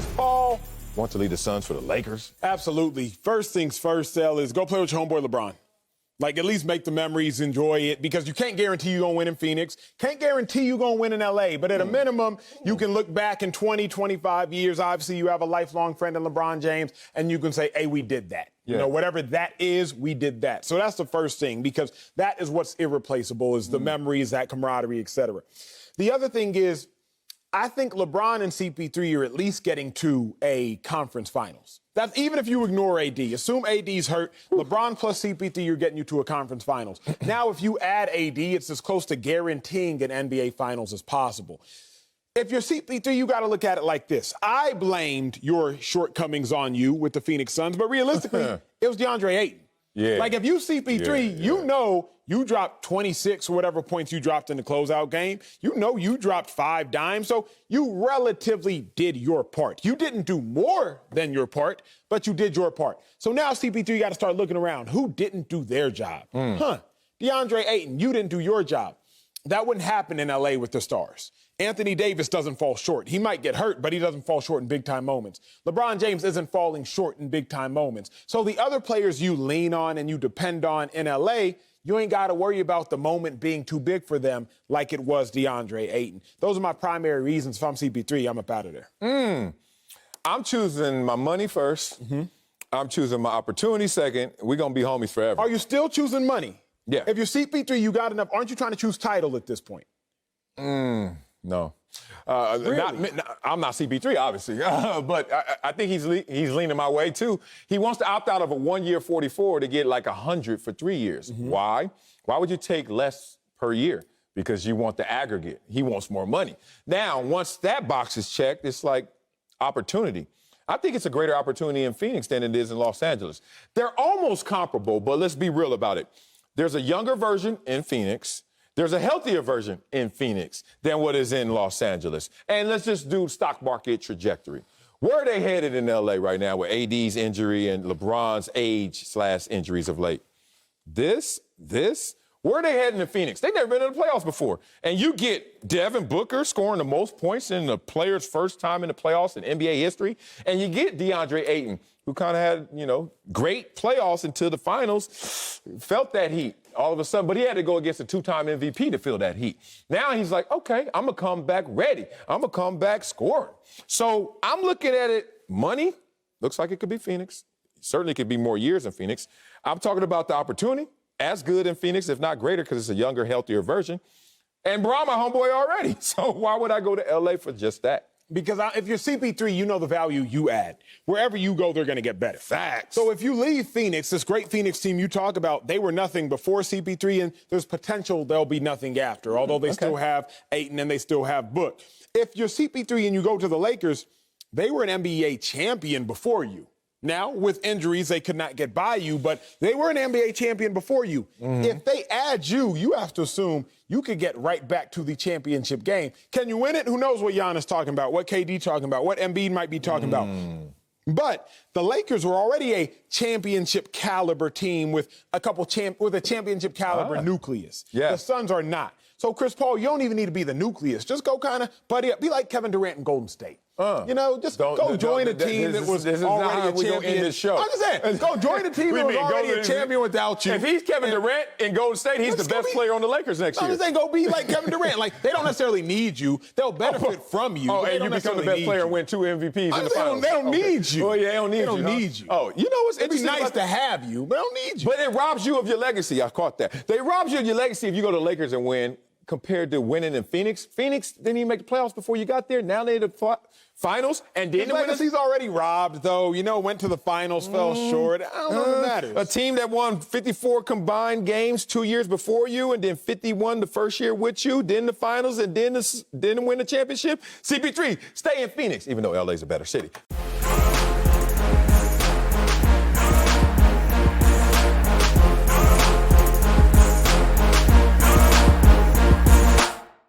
Chris Paul Want to lead the Suns for the Lakers? Absolutely. First things first, Sal, is go play with your homeboy LeBron. Like, at least make the memories, enjoy it, because you can't guarantee you're going to win in Phoenix. Can't guarantee you're going to win in L.A., but at a minimum, you can look back in 20, 25 years. Obviously, you have a lifelong friend in LeBron James, and you can say, hey, we did that. Yeah. You know, whatever that is, we did that. So that's the first thing, because that is what's irreplaceable, is the memories, that camaraderie, et cetera. The other thing is, I think LeBron and CP3 are at least getting to a conference finals. That's even if you ignore AD. Assume AD's hurt. LeBron plus CP3, you're getting you to a conference finals. Now, if you add AD, it's as close to guaranteeing an NBA finals as possible. If you're CP3, you got to look at it like this. I blamed your shortcomings on you with the Phoenix Suns, but realistically, it was DeAndre Ayton. Yeah. Like, if you CP3, you know you dropped 26 or whatever points you dropped in the closeout game. You know you dropped 5 dimes, so you relatively did your part. You didn't do more than your part, but you did your part. So now CP3 got to start looking around. Who didn't do their job? DeAndre Ayton, you didn't do your job. That wouldn't happen in L.A. with the stars. Anthony Davis doesn't fall short. He might get hurt, but he doesn't fall short in big-time moments. LeBron James isn't falling short in big-time moments. So the other players you lean on and you depend on in L.A., you ain't got to worry about the moment being too big for them like it was DeAndre Ayton. Those are my primary reasons. If I'm CP3, I'm up out of there. I'm choosing my money first. I'm choosing my opportunity second. We're going to be homies forever. Are you still choosing money? Yeah. If you're CP3, you got enough. Aren't you trying to choose title at this point? No. Really? I'm not CP3, obviously, but I think he's leaning my way, too. He wants to opt out of a 1-year 44 to get like 100 for 3 years. Why? Why would you take less per year? Because you want the aggregate. He wants more money. Now, once that box is checked, it's like opportunity. I think it's a greater opportunity in Phoenix than it is in Los Angeles. They're almost comparable, but let's be real about it. There's a younger version in Phoenix. There's a healthier version in Phoenix than what is in Los Angeles. And let's just do stock market trajectory. Where are they headed in L.A. right now with AD's injury and LeBron's age/injuries of late? Where are they heading in Phoenix? They've never been in the playoffs before. And you get Devin Booker scoring the most points in the player's first time in the playoffs in NBA history. And you get DeAndre Ayton, who kind of had, great playoffs until the finals, felt that heat all of a sudden. But he had to go against a 2-time MVP to feel that heat. Now he's like, okay, I'm going to come back ready. I'm going to come back scoring. So I'm looking at it, money, looks like it could be Phoenix. Certainly could be more years in Phoenix. I'm talking about the opportunity. As good in Phoenix, if not greater, because it's a younger, healthier version. And Bron, my homeboy already. So why would I go to L.A. for just that? Because if you're CP3, you know the value you add. Wherever you go, they're going to get better. Facts. So if you leave Phoenix, this great Phoenix team you talk about, they were nothing before CP3, and there's potential they'll be nothing after, although they still have Ayton and they still have Book. If you're CP3 and you go to the Lakers, they were an NBA champion before you. Now, with injuries, they could not get by you, but they were an NBA champion before you. If they add you, you have to assume you could get right back to the championship game. Can you win it? Who knows what Giannis talking about, what KD talking about, what Embiid might be talking about. But the Lakers were already a championship caliber team with a championship caliber nucleus. The Suns are not. So, Chris Paul, you don't even need to be the nucleus. Just go kind of buddy up. Be like Kevin Durant in Golden State. Just go join a team that was already a champion. End this show. I'm just saying, go join a team that was already a champion without you. If he's Kevin Durant in Golden State, he's the best player on the Lakers next year. I'm just saying, go be like Kevin Durant. Like, they don't necessarily need you. They'll benefit from you. And you become the best player and win 2 MVPs in the finals. They don't need you. Oh, yeah, they don't need you. They don't need you. Oh, you know what's interesting? It'd be nice to have you, but they don't need you. But it robs you of your legacy. I caught that. They robs you of your legacy if you go to the Lakers and win compared to winning in Phoenix. Phoenix didn't even make the playoffs before you got there. Now they're the finals and didn't win. He's already robbed, though. Went to the finals, fell short. I don't know if it matters. A team that won 54 combined games 2 years before you and then 51 the first year with you, then the finals, and then didn't win the championship. CP3, stay in Phoenix, even though LA's a better city.